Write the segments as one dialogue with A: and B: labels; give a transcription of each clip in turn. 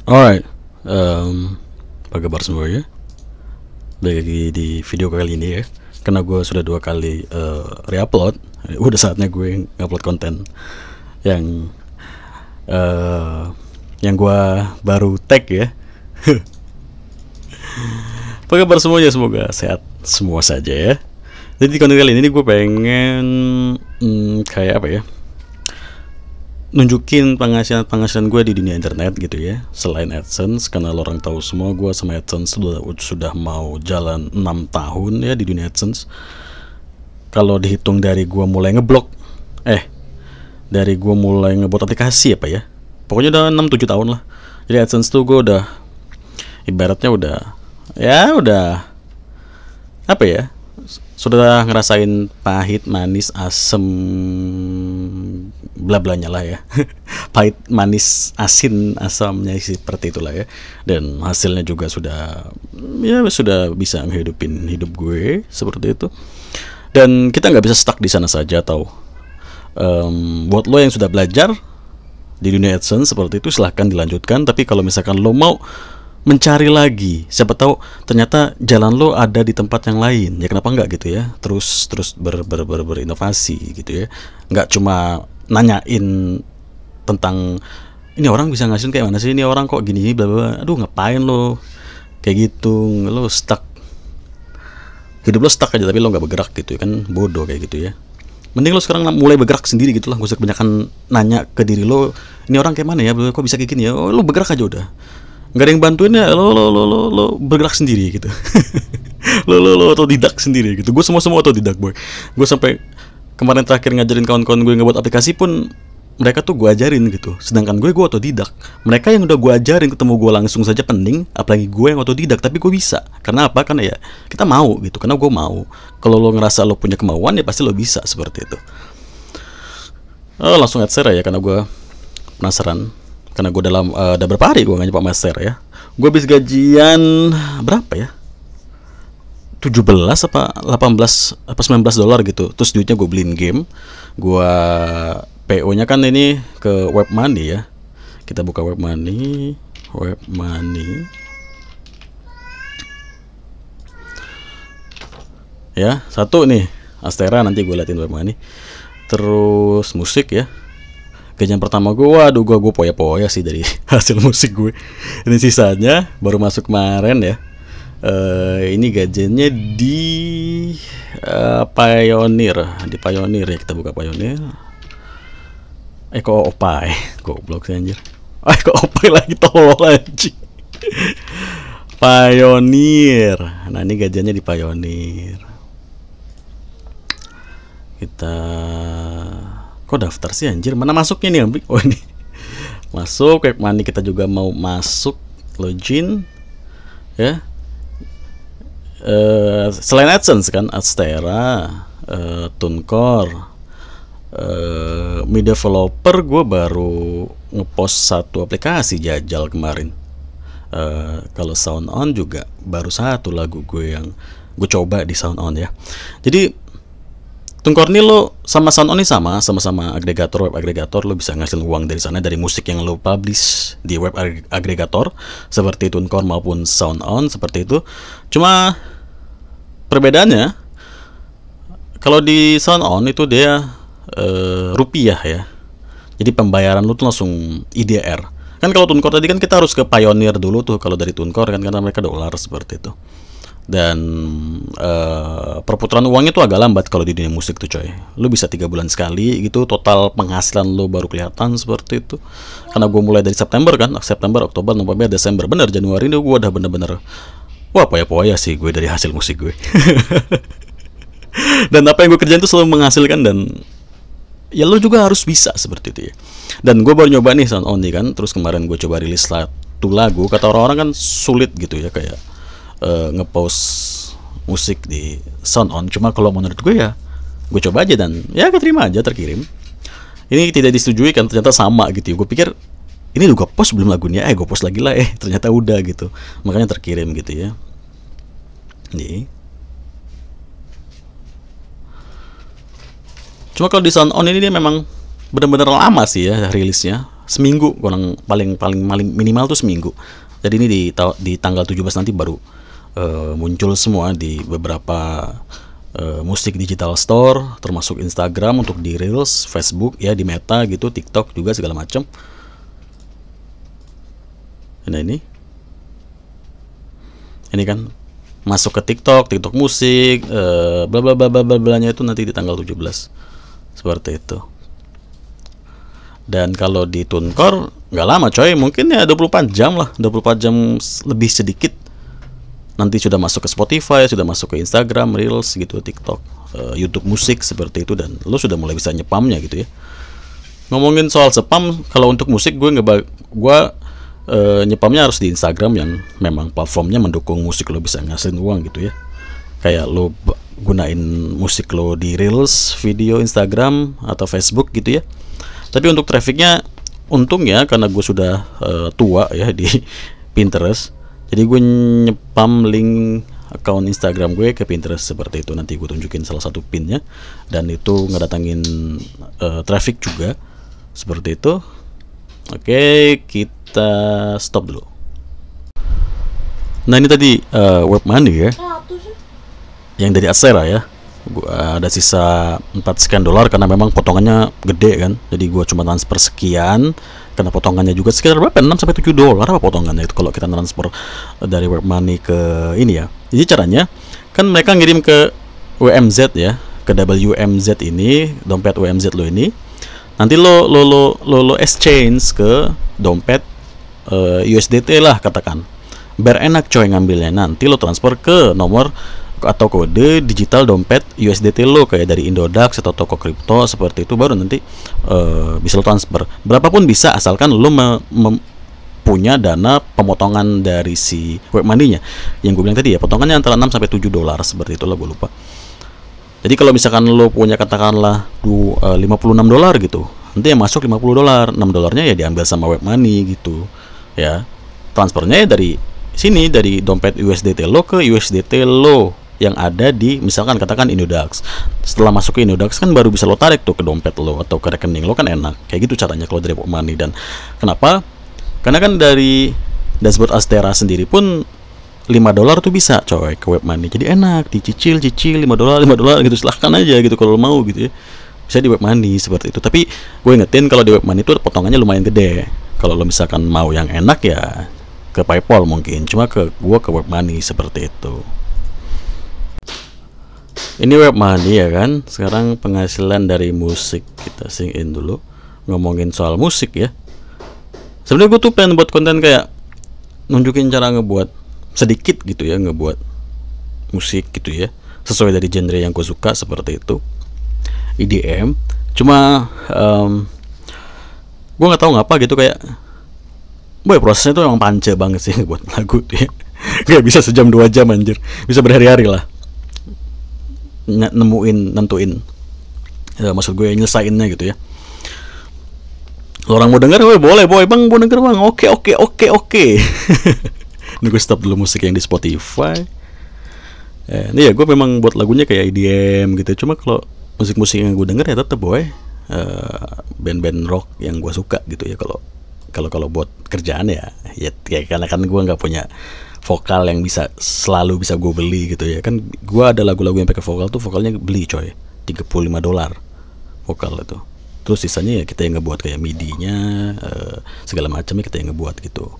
A: Alright, apa kabar semua ya? Balik lagi di video kali ini ya. Karena gue sudah 2 kali re-upload, udah saatnya gue ngupload konten yang uh, gue baru tag ya. Apa kabar semuanya? Semoga sehat semua saja ya. Jadi di konten kali ini gue pengen kayak apa ya? Nunjukin penghasilan gue di dunia internet gitu ya, selain AdSense. Karena lo orang tahu semua gue sama AdSense sudah mau jalan 6 tahun ya di dunia AdSense. Kalau dihitung dari gue mulai ngeblok dari gue mulai ngebuat aplikasi apa ya, pokoknya udah 6-7 tahun lah. Jadi AdSense tuh gue udah ibaratnya udah apa ya, sudah ngerasain pahit, manis, asem, bla blanya lah ya. Pahit, manis, asin, asamnya seperti itulah ya. Dan hasilnya juga sudah bisa ngehidupin hidup gue seperti itu. Dan kita nggak bisa stuck di sana saja, atau buat lo yang sudah belajar di dunia AdSense seperti itu, silahkan dilanjutkan. Tapi kalau misalkan lo mau mencari lagi, siapa tahu ternyata jalan lo ada di tempat yang lain, ya kenapa enggak gitu ya. Terus berinovasi gitu ya, nggak cuma nanyain tentang ini orang bisa ngasihin kayak mana sih, ini orang kok gini bla bla. Aduh, ngapain lo kayak gitu, lo stuck, hidup lo stuck aja tapi lo nggak bergerak gitu ya kan, bodoh kayak gitu ya. Mending lo sekarang mulai bergerak sendiri gitu lah, gak usah kebanyakan nanya ke diri lo, ini orang kayak mana ya, kok bisa kayak gini ya. Oh, lo bergerak aja udah, nggak ada yang bantuin ya, lo bergerak sendiri gitu. lo otodidak sendiri gitu. Gue semua otodidak boy. Gue sampai kemarin terakhir ngajarin kawan-kawan gue ngebuat aplikasi pun mereka tuh gue ajarin gitu, sedangkan gue otodidak. Mereka yang udah gue ajarin ketemu gue langsung saja pening, apalagi gue yang otodidak. Tapi gue bisa, karena apa? Karena ya kita mau gitu, karena gue mau. Kalau lo ngerasa lo punya kemauan ya pasti lo bisa seperti itu. Langsung add share ya, karena gue penasaran. Karena gue udah berapa hari gue gak nyoba master ya. Gue habis gajian berapa ya, 17 apa 18 apa 19 dolar gitu. Terus duitnya gue beliin game. Gue PO nya kan ini ke Web Money ya. Kita buka Web Money. Ya, satu nih Astera, nanti gue liatin Web Money. Terus musik ya, gajian pertama gue, waduh, gue poya-poya sih dari hasil musik gue. Ini sisanya baru masuk kemarin ya. Ini gajiannya di Pioneer, ya. Kita buka Pioneer. Kok Opai, goblok sih anjir. Kok Opai lagi, tolol anjing. Pioneer. Nah, ini gajiannya di Pioneer. Kita kok daftar sih anjir, mana masuknya nih? Oh ini masuk Web Money. Kita juga mau masuk login ya. Selain AdSense kan, Astera, TuneCore, Mi Developer. Gue baru ngepost 1 aplikasi jajal kemarin. Kalau SoundOn juga baru 1 lagu gue yang gue coba di SoundOn ya. Jadi TuneCore ini lo sama SoundOn ini sama-sama agregator, web agregator. Lo bisa ngasilin uang dari sana, dari musik yang lo publish di web agregator seperti TuneCore maupun SoundOn seperti itu. Cuma perbedaannya, kalau di SoundOn itu dia rupiah ya. Jadi pembayaran lo tuh langsung IDR. Kan kalau TuneCore tadi kan kita harus ke Pioneer dulu tuh kalau dari TuneCore kan, karena mereka dolar seperti itu. Dan perputaran uangnya tuh agak lambat kalau di dunia musik tuh coy. Lu bisa 3 bulan sekali gitu, total penghasilan lu baru kelihatan seperti itu. Karena gue mulai dari September kan, September, Oktober, November, Desember, bener Januari ini gue udah bener-bener wah, poya-poya sih gue dari hasil musik gue. Dan apa yang gue kerjain tuh selalu menghasilkan, dan ya lu juga harus bisa seperti itu ya. Dan gue baru nyoba nih SoundOn nih kan. Terus kemarin gue coba rilis 1 lagu. Kata orang-orang kan sulit gitu ya, kayak ngepost musik di SoundOn. Cuma kalau menurut gue ya, gue coba aja dan ya keterima aja, terkirim. Ini tidak disetujui kan, ternyata sama gitu. Gue pikir ini gue post belum lagunya, gue post lagi lah, ternyata udah gitu. Makanya terkirim gitu ya. Nih. Cuma kalau di SoundOn ini dia memang benar-benar lama sih ya rilisnya. seminggu, kurang paling minimal tuh seminggu. Jadi ini di tanggal 17 nanti baru muncul semua di beberapa musik digital store, termasuk Instagram untuk di Reels, Facebook ya, di Meta gitu, TikTok juga segala macam. Nah ini kan masuk ke TikTok musik, bla bla bla bla bla nya itu nanti di tanggal 17 seperti itu. Dan kalau di TuneCore nggak lama coy, mungkin ya 24 jam lah, 24 jam lebih sedikit nanti sudah masuk ke Spotify, sudah masuk ke Instagram, Reels gitu, TikTok, YouTube musik seperti itu, dan lo sudah mulai bisa nyepamnya gitu ya. Ngomongin soal spam, kalau untuk musik gue nyepamnya harus di Instagram yang memang platformnya mendukung musik lo bisa ngasihin uang gitu ya. Kayak lo gunain musik lo di Reels, video Instagram atau Facebook gitu ya. Tapi untuk trafficnya untungnya karena gue sudah tua ya di Pinterest, jadi gue nyepam link akun Instagram gue ke Pinterest seperti itu. Nanti gue tunjukin salah satu pinnya, dan itu ngedatangin traffic juga seperti itu. Oke, kita stop dulu. Nah ini tadi web money ya, yang dari Adsera ya. Gua ada sisa 4 sekian dolar karena memang potongannya gede kan. Jadi gua cuma transfer sekian karena potongannya juga sekitar berapa? 6 sampai 7 dolar apa potongannya itu kalau kita transfer dari web money ke ini ya. Jadi caranya kan mereka ngirim ke WMZ ya, ke WMZ ini, dompet WMZ lo ini. Nanti lo exchange ke dompet USDT lah katakan. Biar enak coy ngambilnya, nanti lo transfer ke nomor atau kode digital dompet USDT lo, kayak dari Indodax atau toko kripto seperti itu, baru nanti bisa lo transfer berapapun bisa, asalkan lo punya dana pemotongan dari si web money-nya yang gue bilang tadi ya, potongannya antara 6 sampai 7 dolar seperti itu lah, gue lupa. Jadi kalau misalkan lo punya katakanlah 56 dolar gitu, nanti yang masuk 50 dolar, 6 dolarnya ya diambil sama web money gitu ya. Transfernya ya dari sini, dari dompet USDT lo ke USDT lo yang ada di misalkan katakan Indodax. Setelah masuk ke Indodax kan baru bisa lo tarik tuh ke dompet lo atau ke rekening lo, kan enak. Kayak gitu caranya kalau dari web money. Dan kenapa? Karena kan dari dashboard Adsera sendiri pun 5 dolar tuh bisa coy ke web money. Jadi enak, dicicil 5 dolar gitu, silahkan aja gitu kalau lo mau gitu ya. Bisa di web money seperti itu. Tapi gue ingetin kalau di web money itu potongannya lumayan gede. Kalau lo misalkan mau yang enak ya ke PayPal mungkin, cuma ke web money seperti itu. Ini web money ya kan. Sekarang penghasilan dari musik, kita sing-in dulu. Ngomongin soal musik ya, sebenarnya gue tuh pengen buat konten kayak nunjukin cara ngebuat sedikit gitu ya, ngebuat musik gitu ya, sesuai dari genre yang gue suka seperti itu, EDM. Cuma gue nggak tahu ngapa gitu, kayak boy prosesnya tuh emang panca banget sih buat lagu dia. Gak bisa sejam 2 jam anjir, bisa berhari-hari lah nentuin maksud gue nyelesainnya gitu ya. Orang mau denger, boleh boy bang, mau denger bang, oke. Ini gue stop dulu musik yang di Spotify. Ini ya gue memang buat lagunya kayak EDM gitu. Cuma kalau musik-musik yang gue denger ya tetep boy band-band rock yang gue suka gitu ya. Kalau buat kerjaan ya karena kan gue nggak punya vokal yang selalu bisa gue beli gitu ya kan. Gue ada lagu-lagu yang pakai vokal tuh vokalnya beli coy, 35 dolar vokal itu. Terus sisanya ya kita yang ngebuat kayak MIDI-nya, segala macamnya kita yang ngebuat gitu.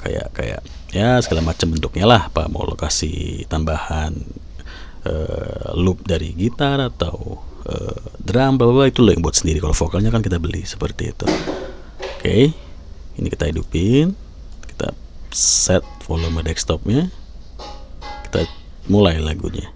A: Kayak ya segala macam bentuknya lah, apa mau lokasi tambahan loop dari gitar atau drum bla bla, itu lo yang buat sendiri. Kalau vokalnya kan kita beli seperti itu. Oke, ini kita hidupin, kita set volume desktopnya, kita mulai lagunya.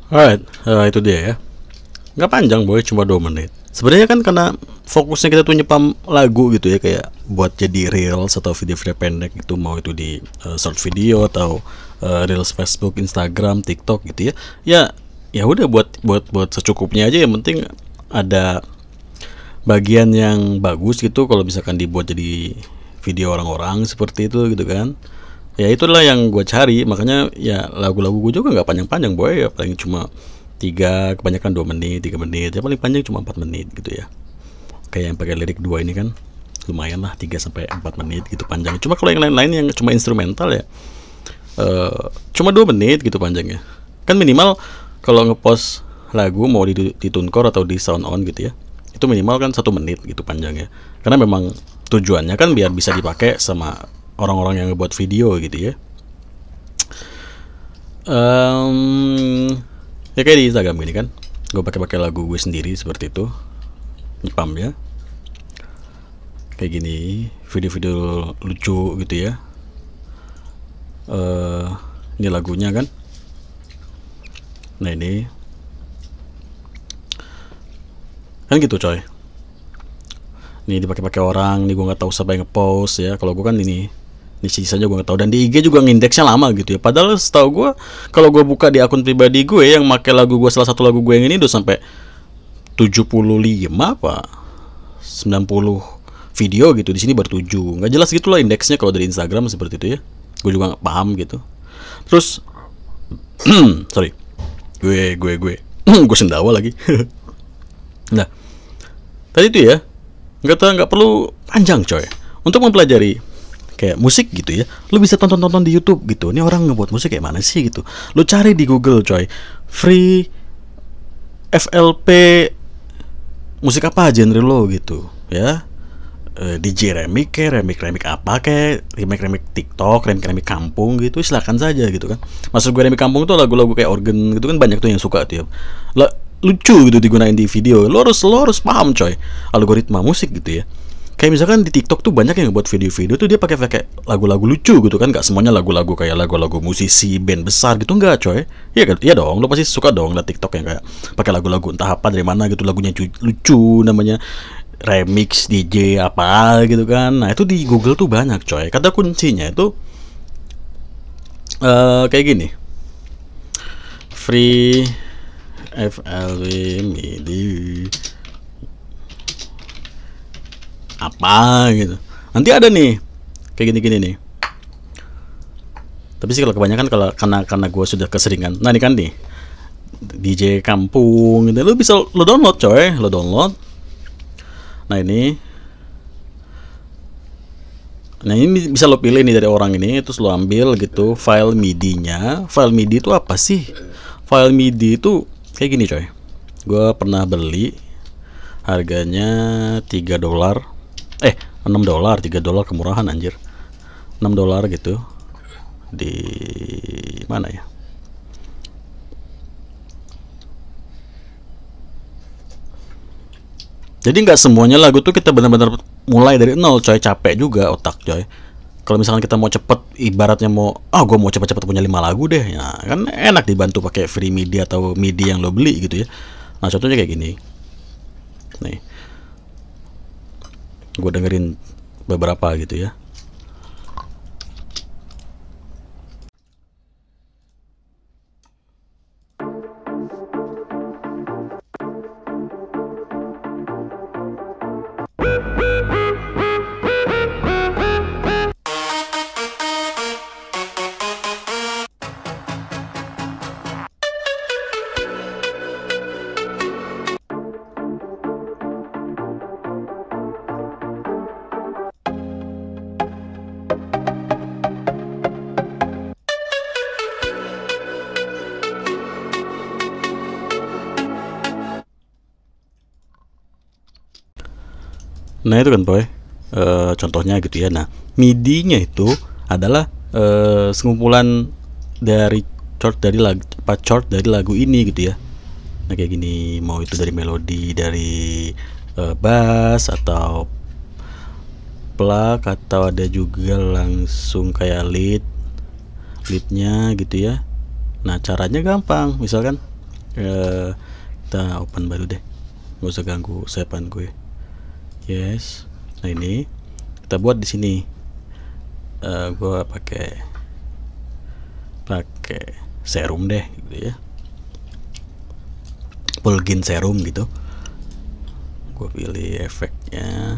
A: Alright, itu dia ya. Nggak panjang boy, cuma 2 menit. Sebenarnya kan karena fokusnya kita tuh nyepam lagu gitu ya, kayak buat jadi reels atau video-video pendek itu, mau itu di short video atau reels Facebook, Instagram, TikTok gitu ya. Ya, ya udah buat secukupnya aja, yang penting ada bagian yang bagus gitu kalau misalkan dibuat jadi video orang-orang seperti itu gitu kan. Ya itulah yang gue cari, makanya ya lagu-lagu gue juga nggak panjang-panjang boy, ya paling cuma 3, kebanyakan 2 menit, 3 menit, ya paling panjang cuma 4 menit gitu ya. Kayak yang pakai lirik 2 ini kan lumayan lah, 3 sampai 4 menit gitu panjang. Cuma kalau yang lain-lain yang cuma instrumental ya cuma 2 menit gitu panjangnya. Kan minimal kalau ngepost lagu mau di TuneCore atau di Sound On gitu ya, itu minimal kan 1 menit gitu panjangnya. Karena memang tujuannya kan biar bisa dipakai sama orang-orang yang ngebuat video gitu ya. Ya kayak di Instagram gini kan, gue pakai lagu gue sendiri seperti itu, nyepam ya, kayak gini, video-video lucu gitu ya. Ini lagunya kan, nah ini kan gitu coy. Nih dipakai orang, nih gue nggak tahu siapa yang ngepost ya. Kalau gue kan ini sisanya gue nggak tahu, dan di IG juga ngindeksnya lama gitu ya. Padahal setahu gue kalau gue buka di akun pribadi gue yang pakai lagu gue, salah satu lagu gue yang ini udah sampai 75 apa 90 video gitu. Di sini baru 7, nggak jelas gitulah indeksnya kalau dari Instagram seperti itu ya. Gue juga nggak paham gitu. Terus sorry, gue gue sendawa lagi. Nah tadi itu ya, nggak perlu panjang coy untuk mempelajari kayak musik gitu ya. Lu bisa tonton di YouTube gitu, ini orang ngebuat musik kayak mana sih gitu. Lu cari di Google coy, free FLP musik apa genre lo gitu ya. DJ remix kayak remix apa kayak remix TikTok, remix kampung gitu, silakan saja gitu kan. Maksud gue remix kampung tuh lagu-lagu kayak organ gitu kan, banyak tuh yang suka tuh ya. Lucu gitu digunain di video. Lo harus paham coy algoritma musik gitu ya. Kayak misalkan di TikTok tuh banyak yang buat video-video tuh dia pakai lagu-lagu lucu gitu kan, nggak semuanya lagu-lagu kayak lagu-lagu musisi band besar gitu, nggak coy. Iya kan? Iya dong, lo pasti suka dong liat TikTok yang kayak pakai lagu-lagu entah apa dari mana gitu, lagunya lucu, namanya remix DJ apa gitu kan. Nah itu di Google tuh banyak coy. Kata kuncinya itu kayak gini, free FLW MIDI apa gitu, nanti ada nih kayak gini-gini nih. Tapi sih kalau kebanyakan karena gue sudah keseringan. Nah ini kan nih DJ kampung gitu, lo bisa lo download coy, lo download. Nah ini bisa lo pilih nih dari orang ini, terus lo ambil gitu file MIDI-nya. File MIDI itu apa sih? File MIDI itu kayak gini coy. Gue pernah beli, harganya $3, $6, $3 kemurahan anjir. $6 gitu. Di mana ya? Jadi nggak semuanya lagu tuh kita benar-benar mulai dari nol coy, capek juga otak coy. Kalau misalkan kita mau cepet, ibaratnya gue mau cepet-cepet punya 5 lagu deh, ya kan enak dibantu pakai free MIDI atau MIDI yang lo beli gitu ya. Nah contohnya kayak gini nih, gue dengerin beberapa gitu ya. Nah itu kan boy, contohnya gitu ya. Nah MIDI-nya itu adalah sengumpulan dari chord dari lagu ini gitu ya. Nah kayak gini, mau itu dari melodi, dari bass atau plug, atau ada juga langsung kayak leadnya gitu ya. Nah caranya gampang, misalkan Kita open baru deh, nggak usah ganggu savean gue. Yes. Nah ini kita buat di sini. Gue pakai serum deh gitu ya, plugin serum gitu. Gue pilih efeknya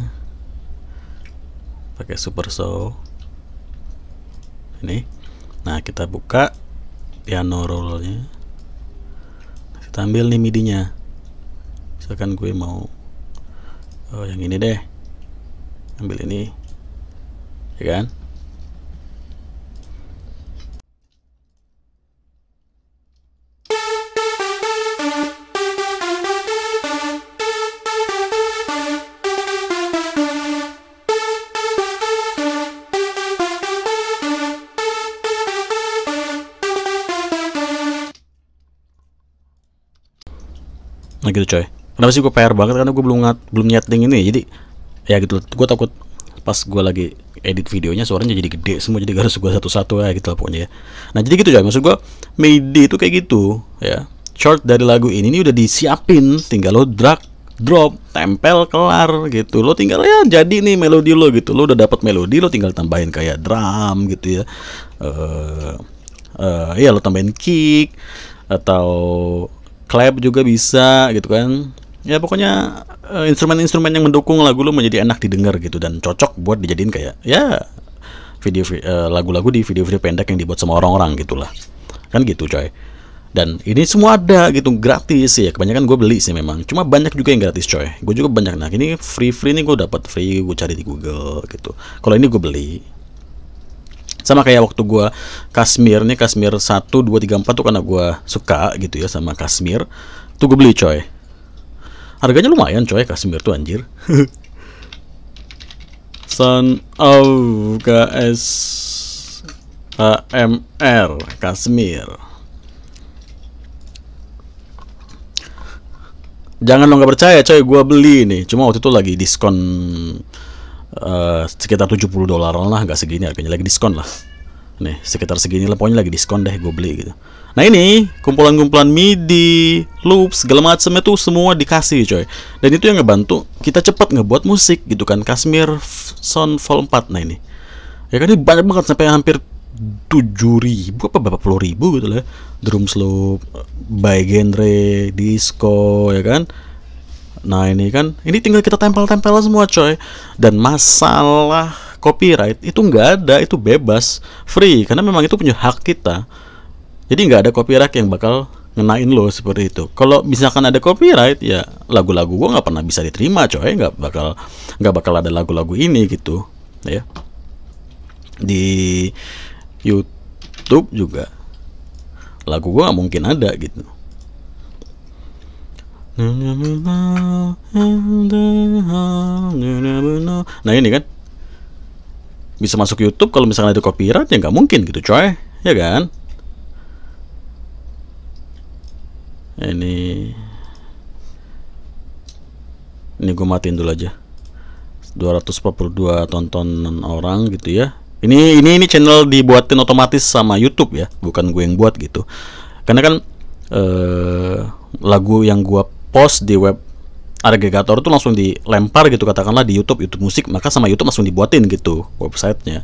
A: pakai super show ini. Nah kita buka piano rollnya, kita ambil nih midinya. Misalkan gue mau yang ini deh, ambil ini ya kan. Nah gitu coy. Kenapa sih gue PR banget, karena gue belum nyeting ini. Jadi ya gitu, gue takut pas gue lagi edit videonya suaranya jadi gede semua, jadi harus gue satu-satu ya gitu lah pokoknya ya. Nah jadi gitu coy, maksud gue MIDI itu kayak gitu ya. Chord dari lagu ini udah disiapin, tinggal lo drag drop, tempel, kelar gitu. Lo tinggal ya jadi nih melodi lo gitu. Lo udah dapat melodi, lo tinggal tambahin kayak drum gitu ya. Ya lo tambahin kick atau clap juga bisa gitu kan. Ya pokoknya instrumen-instrumen yang mendukung lagu lo menjadi enak didengar gitu, dan cocok buat dijadiin kayak ya video lagu-lagu di video-video pendek yang dibuat sama orang-orang gitulah. Kan gitu coy. Dan ini semua ada gitu gratis ya. Kebanyakan gue beli sih memang. Cuma banyak juga yang gratis coy. Gue juga banyak. Nah ini free nih gue dapat free, gue cari di Google gitu. Kalau ini gue beli. Sama kayak waktu gue Kashmir nih, Kashmir 1, 2, 3, 4 tuh karena gue suka gitu ya sama Kashmir. Tuh gue beli coy. Harganya lumayan coy Kashmir tuh anjir. Son of KS HMR Kashmir. Jangan lo nggak percaya coy, gue beli nih. Cuma waktu itu lagi diskon sekitar $70 lah, nggak segini harganya, lagi diskon lah. Nih sekitar segini lah, pokoknya lagi diskon deh, gue beli gitu. Nah ini kumpulan-kumpulan MIDI, loops, segala macam itu semua dikasih coy. Dan itu yang ngebantu kita cepat ngebuat musik gitu kan. Kashmir Sound Vol 4. Nah ini ya kan, ini banyak banget sampai hampir 7.000 apa berapa puluh ribu gitu lah. Drum slope, by genre, disco ya kan. Nah ini kan, ini tinggal kita tempel-tempel semua coy. Dan masalah copyright itu nggak ada, itu bebas, free, karena memang itu punya hak kita. Jadi nggak ada copyright yang bakal ngenain lo seperti itu. Kalau misalkan ada copyright, ya lagu-lagu gua nggak pernah bisa diterima coy. Nggak bakal ada lagu-lagu ini gitu ya. Di YouTube juga lagu gua nggak mungkin ada gitu. Nah ini kan bisa masuk YouTube, kalau misalnya ada copyright ya nggak mungkin gitu coy, ya kan. Ini gue matiin dulu aja. 242 tontonan orang gitu ya. Ini channel dibuatin otomatis sama YouTube ya, bukan gue yang buat gitu. Karena kan lagu yang gue post di web agregator itu langsung dilempar gitu, katakanlah di YouTube musik, maka sama YouTube langsung dibuatin gitu websitenya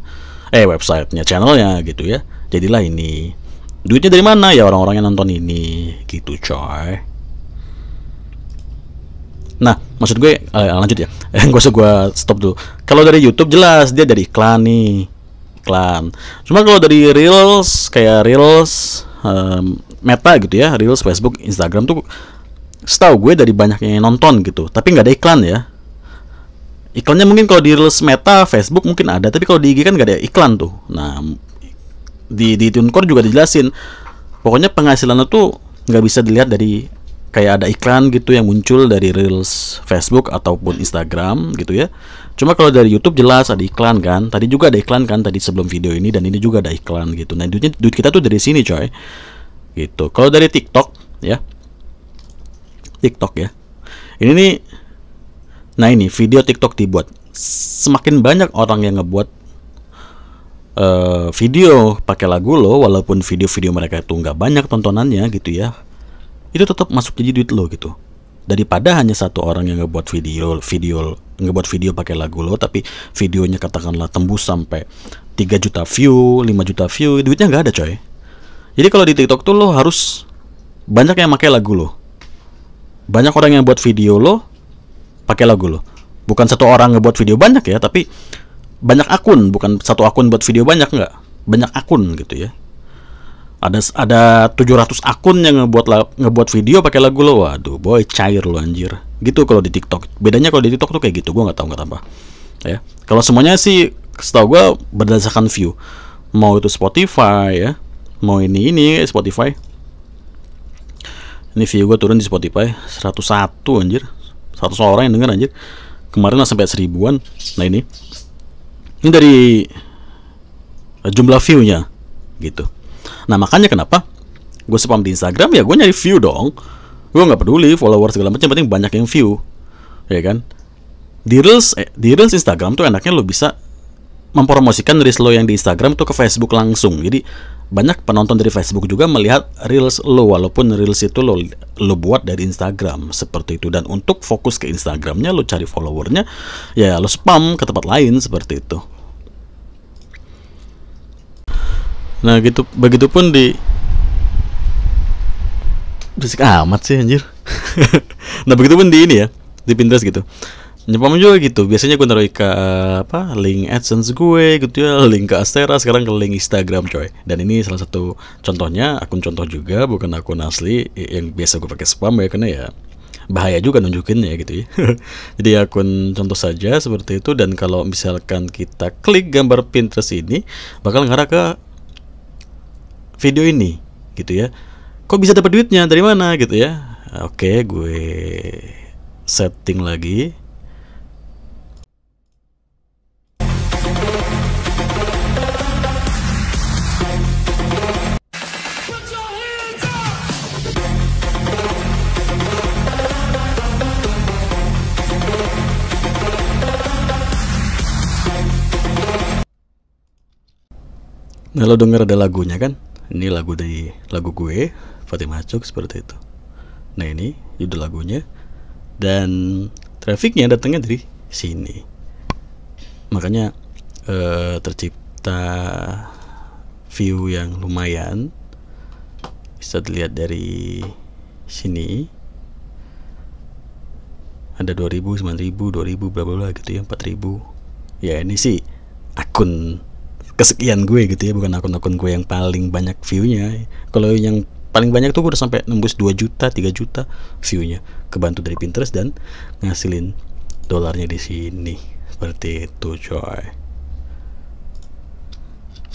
A: channelnya gitu ya. Jadilah ini. Duitnya dari mana? Ya orang-orang yang nonton ini gitu coy. Nah maksud gue lanjut ya. Gak usah gue stop dulu. Kalau dari YouTube jelas dia dari iklan nih, iklan. Cuma kalau dari Reels, kayak Reels Meta gitu ya, Reels Facebook, Instagram tuh setahu gue dari banyak yang nonton gitu, tapi nggak ada iklan ya. Iklannya mungkin kalau di Reels Meta Facebook mungkin ada, tapi kalau di IG kan nggak ada iklan tuh. Nah di TuneCore juga dijelasin, pokoknya penghasilan tuh nggak bisa dilihat dari kayak ada iklan gitu yang muncul dari Reels Facebook ataupun Instagram gitu ya. Cuma kalau dari YouTube jelas ada iklan kan. Tadi juga ada iklan kan tadi sebelum video ini, dan ini juga ada iklan gitu. Nah duit kita tuh dari sini coy gitu. Kalau dari TikTok ya, ini nih, nah ini video TikTok dibuat, semakin banyak orang yang ngebuat video pakai lagu lo, walaupun video-video mereka itu nggak banyak tontonannya gitu ya, itu tetap masuk jadi duit lo gitu. Daripada hanya satu orang yang ngebuat video pakai lagu lo, tapi videonya katakanlah tembus sampai 3 juta view, 5 juta view, duitnya nggak ada coy. Jadi kalau di TikTok tuh lo harus banyak yang pakai lagu lo, banyak orang yang buat video lo pakai lagu lo. Bukan satu orang ngebuat video banyak ya, tapi banyak akun, bukan satu akun buat video banyak, nggak, banyak akun gitu ya. Ada 700 akun yang ngebuat video pakai lagu lo. Waduh boy, cair lo anjir. Gitu kalau di TikTok. Bedanya kalau di TikTok tuh kayak gitu, gue nggak tahu apa ya. Kalau semuanya sih setahu gue berdasarkan view, mau itu Spotify ya, mau ini Spotify. Ini view gue turun di Spotify 101 anjir, 100 orang yang denger anjir. Kemarin lah sampai 1000-an. Nah ini dari jumlah view-nya gitu. Nah makanya kenapa gue spam di Instagram, ya gue nyari view dong. Gue nggak peduli followers segala macam, penting banyak yang view, ya kan. Di reels Instagram tuh enaknya lo bisa mempromosikan reels lo yang di Instagram tuh ke Facebook langsung. Jadi banyak penonton dari Facebook juga melihat reels lo, walaupun reels itu lo buat dari Instagram seperti itu. Dan untuk fokus ke Instagramnya, lo cari followernya, ya lo spam ke tempat lain seperti itu. Nah gitu, begitupun di berisik amat sih anjir. Nah begitupun di ini ya, di Pinterest gitu, nyepam juga gitu. Biasanya gue naruh ke link AdSense gue gitu ya, link ke Astera, sekarang ke link Instagram coy. Dan ini salah satu contohnya, akun contoh juga, bukan akun asli yang biasa gue pakai spam ya, karena ya bahaya juga nunjukinnya gitu ya. Jadi akun contoh saja seperti itu. Dan kalau misalkan kita klik gambar Pinterest ini, bakal ngarah ke video ini gitu ya. Kok bisa dapat duitnya dari mana gitu ya. Oke, gue setting lagi. Nah lo denger ada lagunya kan. Ini lagu gue, Fatimah Cuk, seperti itu. Nah ini judul lagunya, dan trafficnya datangnya dari sini. Makanya tercipta view yang lumayan. Bisa dilihat dari sini. Ada 2000, 9000, 2000, bla bla gitu ya, 4000. Ya ini sih akun kesekian gue gitu ya, bukan akun-akun gue yang paling banyak view-nya. Kalau yang paling banyak tuh gue udah sampai nembus 2 juta, 3 juta view-nya, kebantu dari Pinterest dan ngasilin dolarnya di sini. Seperti itu coy.